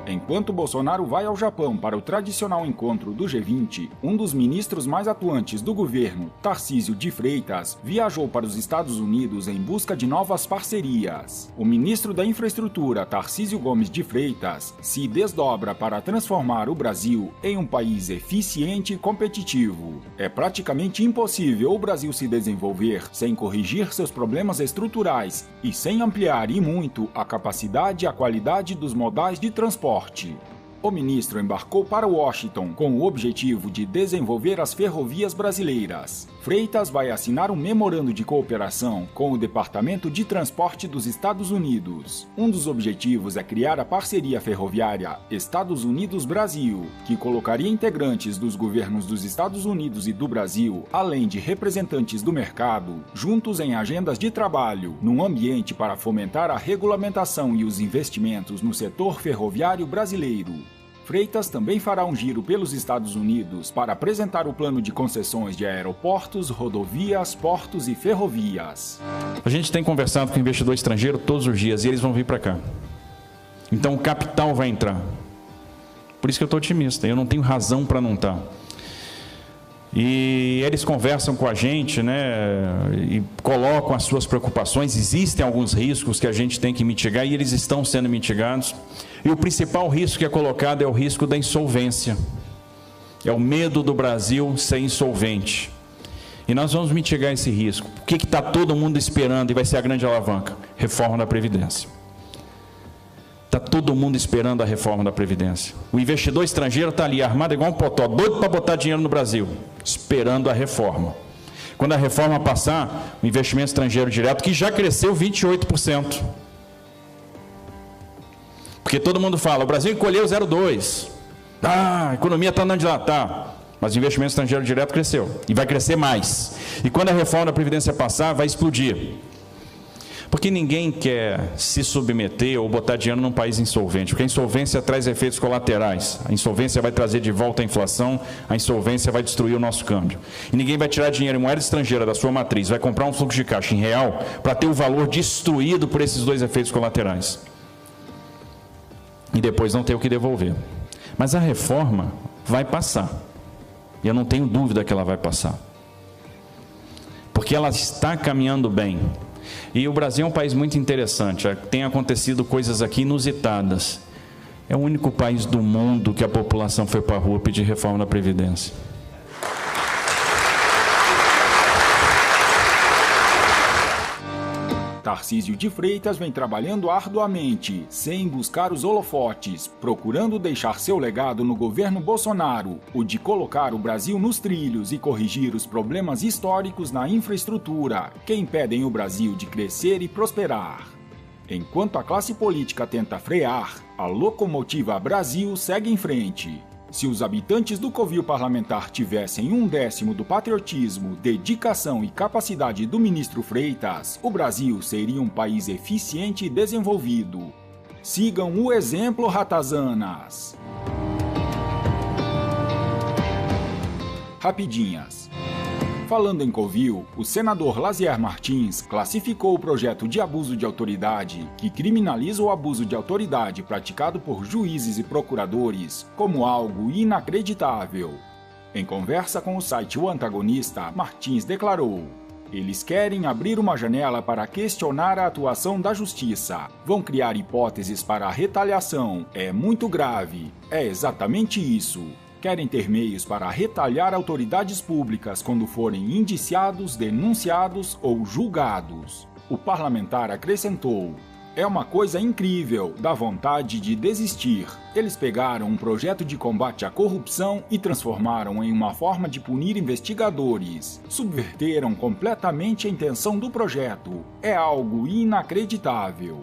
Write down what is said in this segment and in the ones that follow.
Enquanto Bolsonaro vai ao Japão para o tradicional encontro do G20, um dos ministros mais atuantes do governo, Tarcísio de Freitas, viajou para os Estados Unidos em busca de novas parcerias. O ministro da Infraestrutura, Tarcísio Gomes de Freitas, se desdobra para transformar o Brasil em um país eficiente e competitivo. É praticamente impossível o Brasil se desenvolver sem corrigir seus problemas estruturais e sem ampliar e muito a capacidade e a qualidade dos modais de transporte. O ministro embarcou para Washington com o objetivo de desenvolver as ferrovias brasileiras. Freitas vai assinar um memorando de cooperação com o Departamento de Transporte dos Estados Unidos. Um dos objetivos é criar a parceria ferroviária Estados Unidos-Brasil, que colocaria integrantes dos governos dos Estados Unidos e do Brasil, além de representantes do mercado, juntos em agendas de trabalho, num ambiente para fomentar a regulamentação e os investimentos no setor ferroviário brasileiro. Freitas também fará um giro pelos Estados Unidos para apresentar o plano de concessões de aeroportos, rodovias, portos e ferrovias. A gente tem conversado com investidor estrangeiro todos os dias e eles vão vir para cá. Então o capital vai entrar. Por isso que eu estou otimista, eu não tenho razão para não estar. E eles conversam com a gente, e colocam as suas preocupações. Existem alguns riscos que a gente tem que mitigar e eles estão sendo mitigados. E o principal risco que é colocado é o risco da insolvência. É o medo do Brasil ser insolvente. E nós vamos mitigar esse risco. O que está todo mundo esperando e vai ser a grande alavanca? Reforma da Previdência. Está todo mundo esperando a reforma da Previdência. O investidor estrangeiro está ali, armado igual um potó, doido para botar dinheiro no Brasil, esperando a reforma. Quando a reforma passar, o investimento estrangeiro direto, que já cresceu 28%. Porque todo mundo fala, o Brasil encolheu 0,2%. A economia está andando de lá, tá. Mas o investimento estrangeiro direto cresceu. E vai crescer mais. E quando a reforma da Previdência passar, vai explodir. Porque ninguém quer se submeter ou botar dinheiro num país insolvente, porque a insolvência traz efeitos colaterais. A insolvência vai trazer de volta a inflação, a insolvência vai destruir o nosso câmbio. E ninguém vai tirar dinheiro em moeda estrangeira da sua matriz, vai comprar um fluxo de caixa em real para ter o valor destruído por esses dois efeitos colaterais. E depois não ter o que devolver. Mas a reforma vai passar. E eu não tenho dúvida que ela vai passar. Porque ela está caminhando bem. E o Brasil é um país muito interessante, tem acontecido coisas aqui inusitadas. É o único país do mundo que a população foi para a rua pedir reforma da Previdência. Tarcísio de Freitas vem trabalhando arduamente, sem buscar os holofotes, procurando deixar seu legado no governo Bolsonaro, o de colocar o Brasil nos trilhos e corrigir os problemas históricos na infraestrutura, que impedem o Brasil de crescer e prosperar. Enquanto a classe política tenta frear, a locomotiva Brasil segue em frente. Se os habitantes do covil parlamentar tivessem 1/10 do patriotismo, dedicação e capacidade do ministro Freitas, o Brasil seria um país eficiente e desenvolvido. Sigam o exemplo, ratazanas! Rapidinhas. Falando em covil, o senador Lazier Martins classificou o projeto de abuso de autoridade, que criminaliza o abuso de autoridade praticado por juízes e procuradores, como algo inacreditável. Em conversa com o site O Antagonista, Martins declarou: "Eles querem abrir uma janela para questionar a atuação da justiça. Vão criar hipóteses para a retaliação. É muito grave. É exatamente isso. Querem ter meios para retalhar autoridades públicas quando forem indiciados, denunciados ou julgados." O parlamentar acrescentou: "É uma coisa incrível, dá vontade de desistir. Eles pegaram um projeto de combate à corrupção e transformaram em uma forma de punir investigadores. Subverteram completamente a intenção do projeto. É algo inacreditável."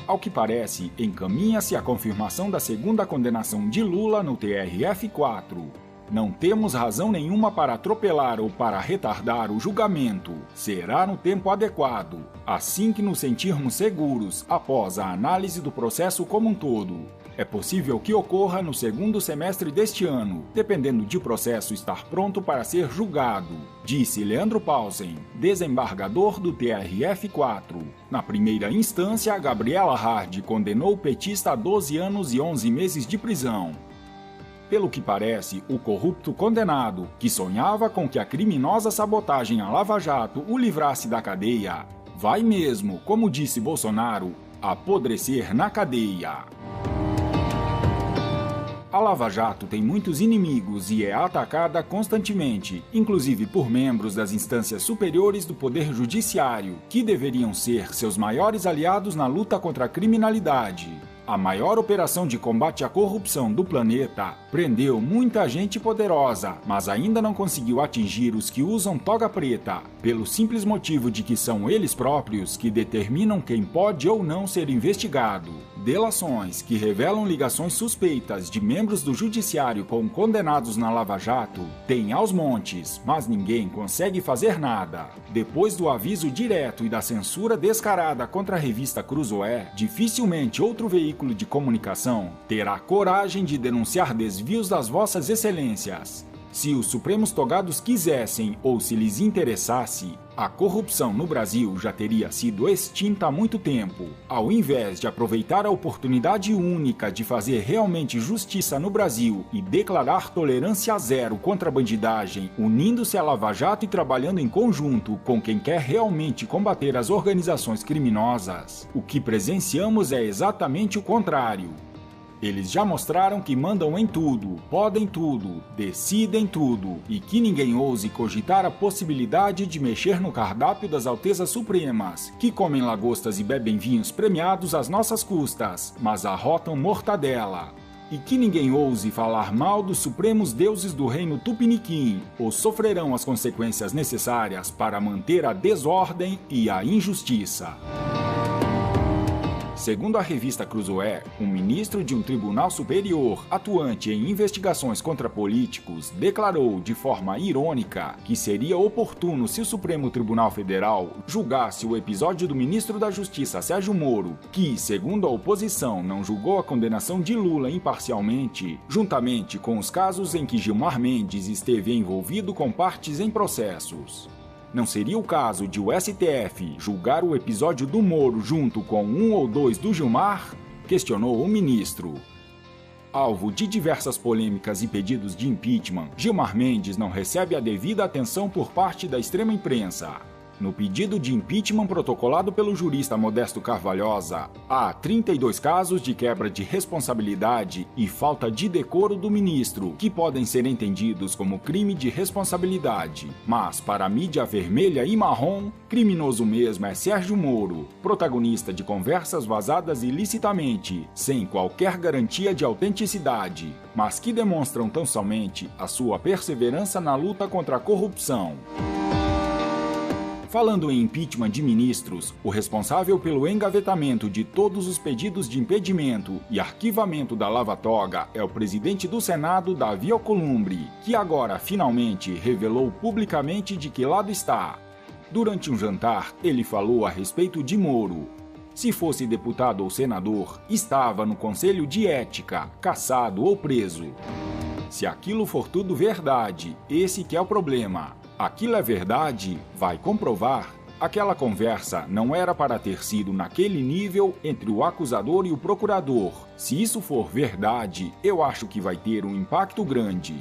Ao que parece, encaminha-se a confirmação da segunda condenação de Lula no TRF4. Não temos razão nenhuma para atropelar ou para retardar o julgamento. Será no tempo adequado, assim que nos sentirmos seguros após a análise do processo como um todo. É possível que ocorra no segundo semestre deste ano, dependendo de processo estar pronto para ser julgado, disse Leandro Paulsen, desembargador do TRF4. Na primeira instância, Gabriela Hard condenou o petista a 12 anos e 11 meses de prisão. Pelo que parece, o corrupto condenado, que sonhava com que a criminosa sabotagem à Lava Jato o livrasse da cadeia, vai mesmo, como disse Bolsonaro, apodrecer na cadeia. A Lava Jato tem muitos inimigos e é atacada constantemente, inclusive por membros das instâncias superiores do Poder Judiciário, que deveriam ser seus maiores aliados na luta contra a criminalidade. A maior operação de combate à corrupção do planeta prendeu muita gente poderosa, mas ainda não conseguiu atingir os que usam toga preta, pelo simples motivo de que são eles próprios que determinam quem pode ou não ser investigado. Delações que revelam ligações suspeitas de membros do judiciário com condenados na Lava Jato têm aos montes, mas ninguém consegue fazer nada. Depois do aviso direto e da censura descarada contra a revista Cruzoé, dificilmente outro veículo de comunicação terá coragem de denunciar desvios das vossas excelências. Se os Supremos Togados quisessem ou se lhes interessasse, a corrupção no Brasil já teria sido extinta há muito tempo. Ao invés de aproveitar a oportunidade única de fazer realmente justiça no Brasil e declarar tolerância zero contra a bandidagem, unindo-se à Lava Jato e trabalhando em conjunto com quem quer realmente combater as organizações criminosas, o que presenciamos é exatamente o contrário. Eles já mostraram que mandam em tudo, podem tudo, decidem tudo e que ninguém ouse cogitar a possibilidade de mexer no cardápio das Altezas Supremas, que comem lagostas e bebem vinhos premiados às nossas custas, mas arrotam mortadela. E que ninguém ouse falar mal dos supremos deuses do reino Tupiniquim, ou sofrerão as consequências necessárias para manter a desordem e a injustiça. Segundo a revista Cruzoé, um ministro de um tribunal superior atuante em investigações contra políticos declarou de forma irônica que seria oportuno se o Supremo Tribunal Federal julgasse o episódio do ministro da Justiça Sérgio Moro, que, segundo a oposição, não julgou a condenação de Lula imparcialmente, juntamente com os casos em que Gilmar Mendes esteve envolvido com partes em processos. Não seria o caso de o STF julgar o episódio do Moro junto com um ou dois do Gilmar? Questionou o ministro. Alvo de diversas polêmicas e pedidos de impeachment, Gilmar Mendes não recebe a devida atenção por parte da extrema imprensa. No pedido de impeachment protocolado pelo jurista Modesto Carvalhosa, há 32 casos de quebra de responsabilidade e falta de decoro do ministro, que podem ser entendidos como crime de responsabilidade. Mas, para a mídia vermelha e marrom, criminoso mesmo é Sérgio Moro, protagonista de conversas vazadas ilicitamente, sem qualquer garantia de autenticidade, mas que demonstram tão somente a sua perseverança na luta contra a corrupção. Falando em impeachment de ministros, o responsável pelo engavetamento de todos os pedidos de impedimento e arquivamento da Lava Toga é o presidente do Senado, Davi Alcolumbre, que agora finalmente revelou publicamente de que lado está. Durante um jantar, ele falou a respeito de Moro. Se fosse deputado ou senador, estava no Conselho de Ética, cassado ou preso. Se aquilo for tudo verdade, esse que é o problema. Aquilo é verdade, vai comprovar. Aquela conversa não era para ter sido naquele nível entre o acusador e o procurador. Se isso for verdade, eu acho que vai ter um impacto grande.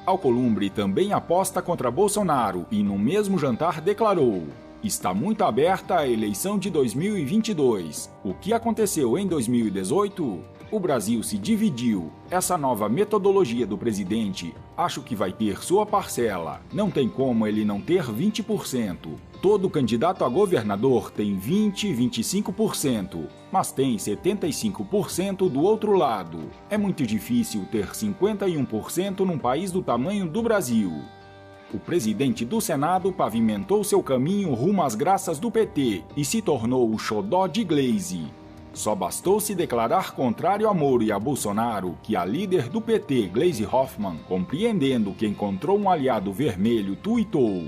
Alcolumbre também aposta contra Bolsonaro e no mesmo jantar declarou: está muito aberta a eleição de 2022. O que aconteceu em 2018? O Brasil se dividiu. Essa nova metodologia do presidente, acho que vai ter sua parcela. Não tem como ele não ter 20%. Todo candidato a governador tem 20, 25%, mas tem 75% do outro lado. É muito difícil ter 51% num país do tamanho do Brasil. O presidente do Senado pavimentou seu caminho rumo às graças do PT e se tornou o xodó de Gleisi. Só bastou se declarar contrário a Moro e a Bolsonaro que a líder do PT, Gleisi Hoffmann, compreendendo que encontrou um aliado vermelho, tuitou: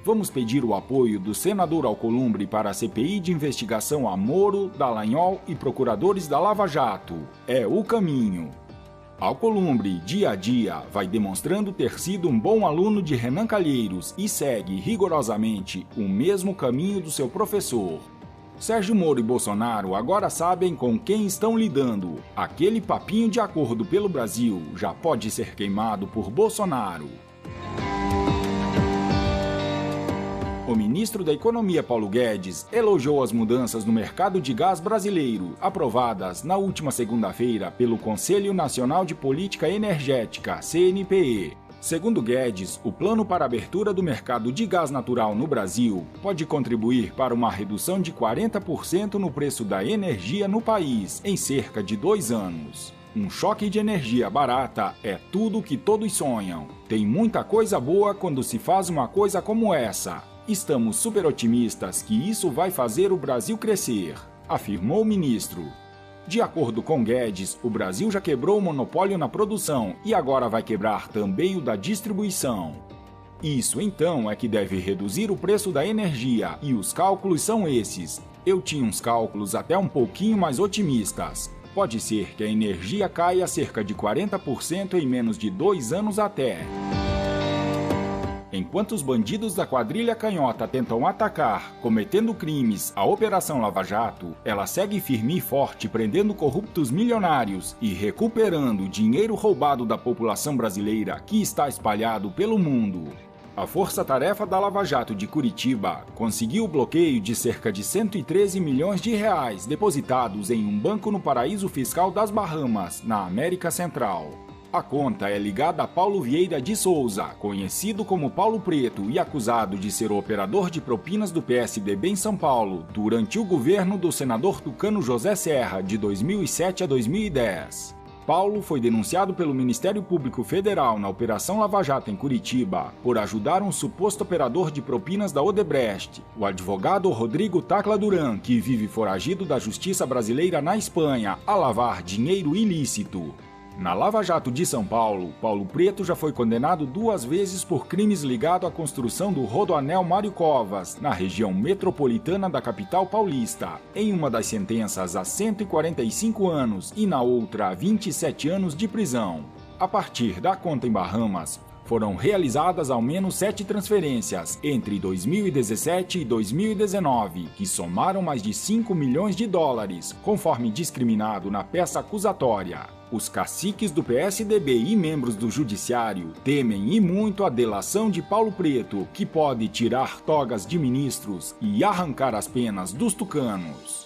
"Vamos pedir o apoio do senador Alcolumbre para a CPI de investigação a Moro, Dallagnol e procuradores da Lava Jato. É o caminho." Alcolumbre, dia a dia, vai demonstrando ter sido um bom aluno de Renan Calheiros e segue rigorosamente o mesmo caminho do seu professor. Sérgio Moro e Bolsonaro agora sabem com quem estão lidando. Aquele papinho de acordo pelo Brasil já pode ser queimado por Bolsonaro. O ministro da Economia, Paulo Guedes, elogiou as mudanças no mercado de gás brasileiro, aprovadas na última segunda-feira pelo Conselho Nacional de Política Energética, CNPE. Segundo Guedes, o plano para a abertura do mercado de gás natural no Brasil pode contribuir para uma redução de 40% no preço da energia no país em cerca de 2 anos. Um choque de energia barata é tudo o que todos sonham. Tem muita coisa boa quando se faz uma coisa como essa. Estamos super otimistas que isso vai fazer o Brasil crescer, afirmou o ministro. De acordo com Guedes, o Brasil já quebrou o monopólio na produção e agora vai quebrar também o da distribuição. Isso então é que deve reduzir o preço da energia, e os cálculos são esses. Eu tinha uns cálculos até um pouquinho mais otimistas. Pode ser que a energia caia cerca de 40% em menos de 2 anos até. Enquanto os bandidos da quadrilha canhota tentam atacar, cometendo crimes, a Operação Lava Jato, ela segue firme e forte prendendo corruptos milionários e recuperando dinheiro roubado da população brasileira que está espalhado pelo mundo. A força-tarefa da Lava Jato de Curitiba conseguiu o bloqueio de cerca de 113 milhões de reais depositados em um banco no paraíso fiscal das Bahamas, na América Central. A conta é ligada a Paulo Vieira de Souza, conhecido como Paulo Preto e acusado de ser o operador de propinas do PSDB em São Paulo durante o governo do senador tucano José Serra, de 2007 a 2010. Paulo foi denunciado pelo Ministério Público Federal na Operação Lava Jato em Curitiba por ajudar um suposto operador de propinas da Odebrecht, o advogado Rodrigo Tacla Duran, que vive foragido da justiça brasileira na Espanha, a lavar dinheiro ilícito. Na Lava Jato de São Paulo, Paulo Preto já foi condenado 2 vezes por crimes ligados à construção do Rodoanel Mário Covas, na região metropolitana da capital paulista, em uma das sentenças a 145 anos e na outra a 27 anos de prisão. A partir da conta em Bahamas, foram realizadas ao menos 7 transferências entre 2017 e 2019, que somaram mais de 5 milhões de dólares, conforme discriminado na peça acusatória. Os caciques do PSDB e membros do Judiciário temem e muito a delação de Paulo Preto, que pode tirar togas de ministros e arrancar as penas dos tucanos.